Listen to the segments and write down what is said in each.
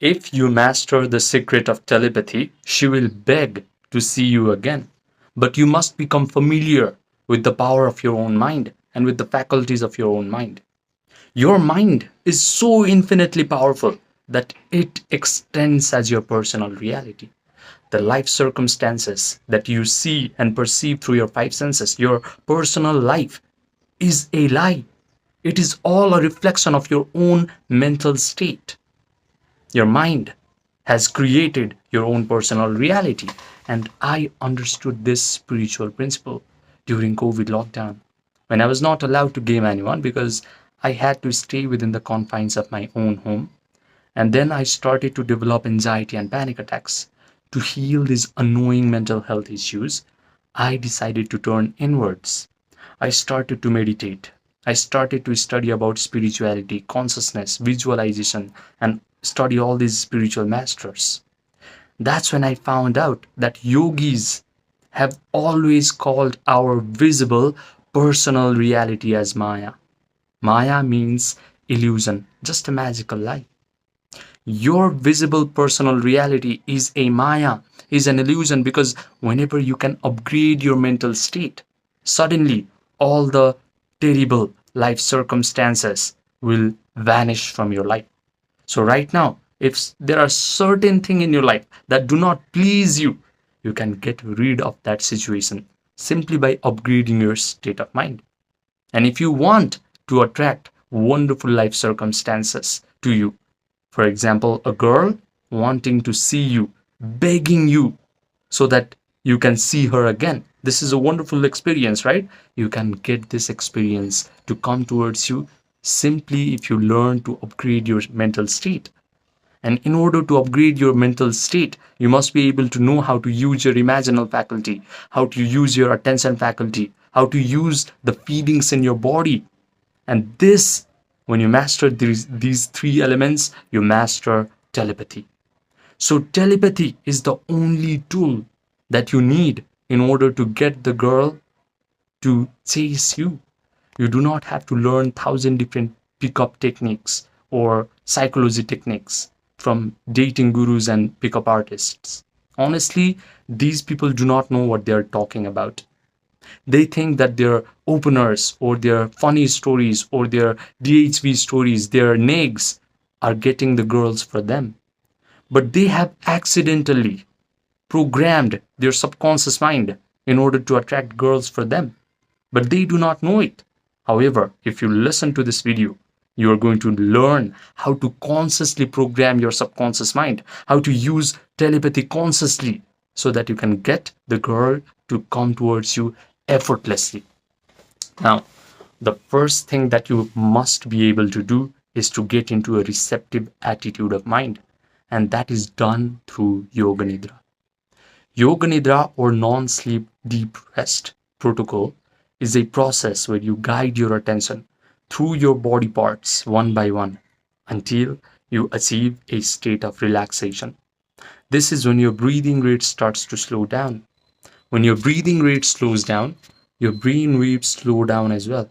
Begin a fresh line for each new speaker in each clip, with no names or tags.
If you master the secret of telepathy, she will beg to see you again. But you must become familiar with the power of your own mind and with the faculties of your own mind. Your mind is so infinitely powerful that it extends as your personal reality. The life circumstances that you see and perceive through your five senses, your personal life, is a lie. It is all a reflection of your own mental state. Your mind has created your own personal reality. And I understood this spiritual principle during COVID lockdown when I was not allowed to game anyone because I had to stay within the confines of my own home. And then I started to develop anxiety and panic attacks. To heal these annoying mental health issues, I decided to turn inwards. I started to meditate. I started to study about spirituality, consciousness, visualization, and study all these spiritual masters. That's when I found out that yogis have always called our visible personal reality as Maya. Maya means illusion, just a magical lie. Your visible personal reality is a Maya, is an illusion because whenever you can upgrade your mental state, suddenly all the terrible life circumstances will vanish from your life. So right now, if there are certain things in your life that do not please you, you can get rid of that situation simply by upgrading your state of mind. And if you want to attract wonderful life circumstances to you, for example, a girl wanting to see you, begging you so that you can see her again. This is a wonderful experience, right? You can get this experience to come towards you simply if you learn to upgrade your mental state. And in order to upgrade your mental state, you must be able to know how to use your imaginal faculty, how to use your attention faculty, how to use the feelings in your body. And this, when you master these three elements, you master telepathy. So telepathy is the only tool that you need in order to get the girl to chase you. You do not have to learn 1,000 different pickup techniques or psychology techniques from dating gurus and pickup artists. Honestly, these people do not know what they are talking about. They think that their openers or their funny stories or their DHV stories, their nags, are getting the girls for them. But they have accidentally programmed their subconscious mind in order to attract girls for them. But they do not know it. However, if you listen to this video, you are going to learn how to consciously program your subconscious mind, how to use telepathy consciously so that you can get the girl to come towards you effortlessly. Now, the first thing that you must be able to do is to get into a receptive attitude of mind, and that is done through Yoga Nidra. Yoga Nidra or non-sleep deep rest protocol is a process where you guide your attention through your body parts one by one until you achieve a state of relaxation. This is when your breathing rate starts to slow down. When your breathing rate slows down, your brain waves slow down as well.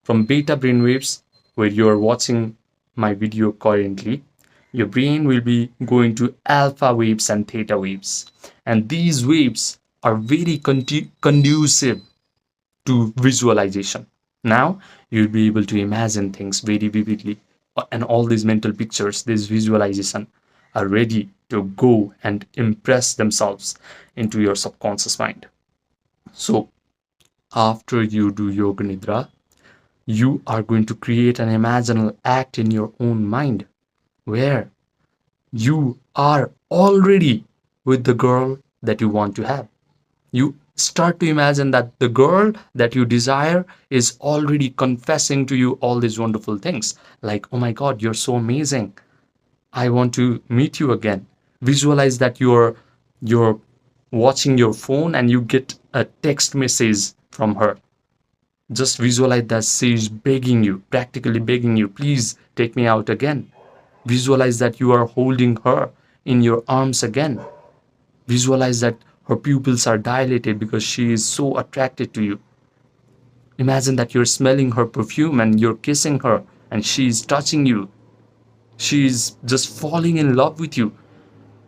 From beta brain waves, where you are watching my video currently, your brain will be going to alpha waves and theta waves. And these waves are very conducive to visualization. Now, you'll be able to imagine things very vividly. And all these mental pictures, this visualization, are ready to go and impress themselves into your subconscious mind. So, after you do Yoga Nidra, you are going to create an imaginal act in your own mind where you are already with the girl that you want to have. You start to imagine that the girl that you desire is already confessing to you all these wonderful things like, oh my God, you're so amazing. I want to meet you again. Visualize that you're watching your phone and you get a text message from her. Just visualize that she's begging you, practically begging you, please take me out again. Visualize that you are holding her in your arms again. Visualize that her pupils are dilated because she is so attracted to you. Imagine that you're smelling her perfume and you're kissing her and she is touching you. She's just falling in love with you.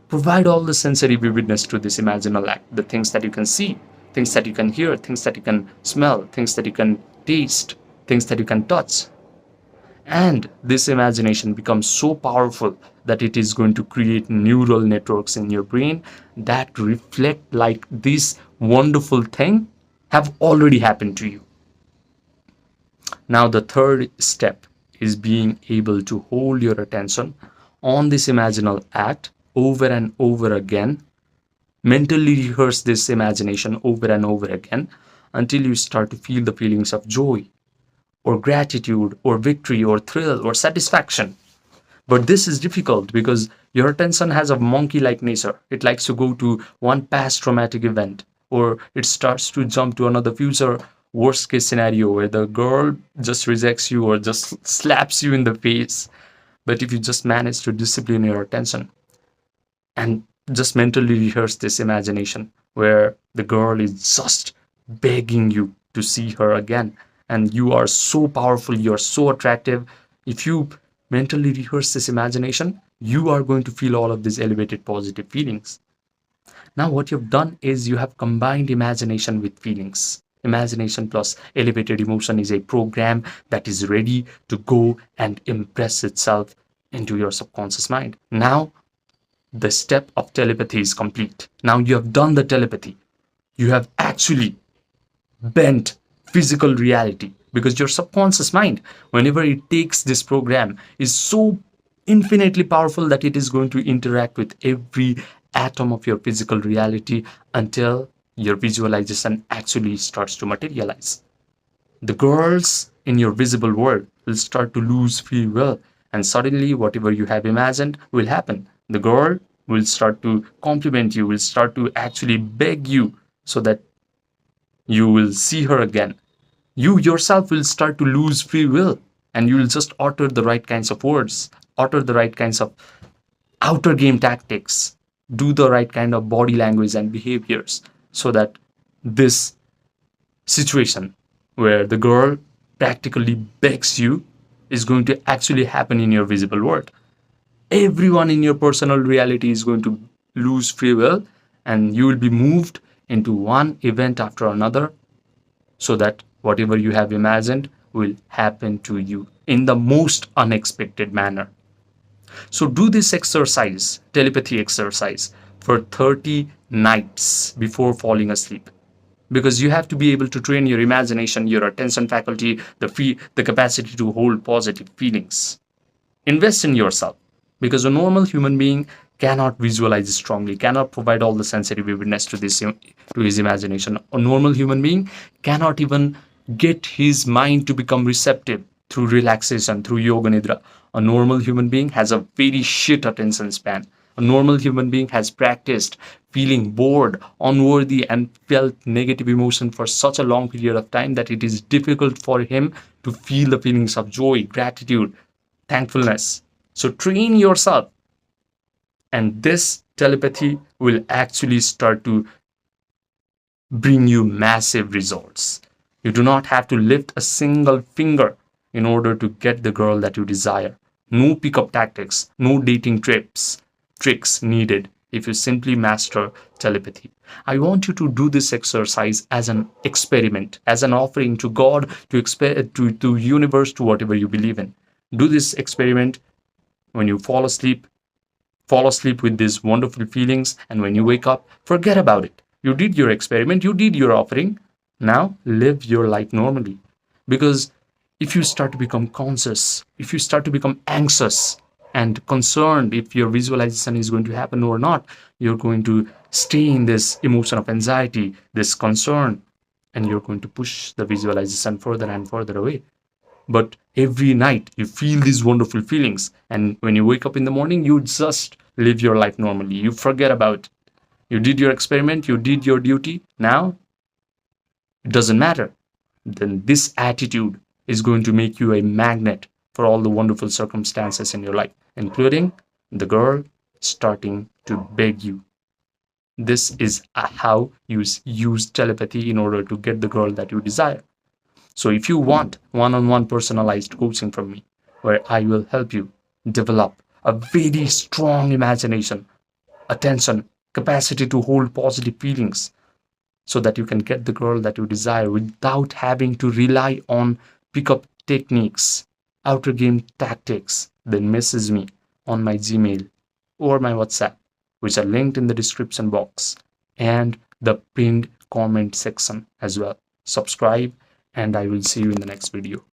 Provide all the sensory vividness to this imaginal act, the things that you can see, things that you can hear, things that you can smell, things that you can taste, things that you can touch. And this imagination becomes so powerful that it is going to create neural networks in your brain that reflect like this wonderful thing have already happened to you. Now, the third step is being able to hold your attention on this imaginal act over and over again. Mentally rehearse this imagination over and over again until you start to feel the feelings of joy or gratitude or victory or thrill or satisfaction. But this is difficult because your attention has a monkey like nature. It likes to go to one past traumatic event, or it starts to jump to another future worst case scenario where the girl just rejects you or just slaps you in the face. But if you just manage to discipline your attention and just mentally rehearse this imagination where the girl is just begging you to see her again, and you are so powerful, you are so attractive. If you mentally rehearse this imagination, you are going to feel all of these elevated positive feelings. Now, what you've done is you have combined imagination with feelings. Imagination plus elevated emotion is a program that is ready to go and impress itself into your subconscious mind. Now, the step of telepathy is complete. Now you have done the telepathy. You have actually bent physical reality, because your subconscious mind, whenever it takes this program, is so infinitely powerful that it is going to interact with every atom of your physical reality until your visualization actually starts to materialize. The girls in your visible world will start to lose free will, and suddenly whatever you have imagined will happen. The girl will start to compliment you, will start to actually beg you so that you will see her again. You yourself will start to lose free will, and you will just utter the right kinds of words, utter the right kinds of outer game tactics, do the right kind of body language and behaviors so that this situation where the girl practically begs you is going to actually happen in your visible world. Everyone in your personal reality is going to lose free will, and you will be moved into one event after another so that whatever you have imagined will happen to you in the most unexpected manner. So do this exercise, telepathy exercise, for 30 nights before falling asleep, because you have to be able to train your imagination, your attention faculty, the capacity to hold positive feelings. Invest in yourself, because a normal human being cannot visualize strongly, cannot provide all the sensory vividness to his imagination. A normal human being cannot even get his mind to become receptive through relaxation, through yoga nidra. A normal human being has a very shit attention span. A normal human being has practiced feeling bored, unworthy, and felt negative emotion for such a long period of time that it is difficult for him to feel the feelings of joy, gratitude, thankfulness. So train yourself, and this telepathy will actually start to bring you massive results. You do not have to lift a single finger in order to get the girl that you desire. No pickup tactics, no dating tricks needed if you simply master telepathy. I want you to do this exercise as an experiment, as an offering to God, to universe, to whatever you believe in. Do this experiment when you fall asleep. Fall asleep with these wonderful feelings, and when you wake up, forget about it. You did your experiment, you did your offering. Now live your life normally. Because if you start to become conscious, if you start to become anxious and concerned if your visualization is going to happen or not, you're going to stay in this emotion of anxiety, this concern, and you're going to push the visualization further and further away. But every night you feel these wonderful feelings, and when you wake up in the morning, you just live your life normally. You forget about it. You did your experiment, you did your duty. Now it doesn't matter. Then this attitude is going to make you a magnet for all the wonderful circumstances in your life, including the girl starting to beg you. This is how you use telepathy in order to get the girl that you desire. So if you want one-on-one personalized coaching from me, where I will help you develop a very strong imagination, attention, capacity to hold positive feelings, so that you can get the girl that you desire without having to rely on pickup techniques, outer game tactics, then message me on my Gmail or my WhatsApp, which are linked in the description box and the pinned comment section as well. Subscribe, and I will see you in the next video.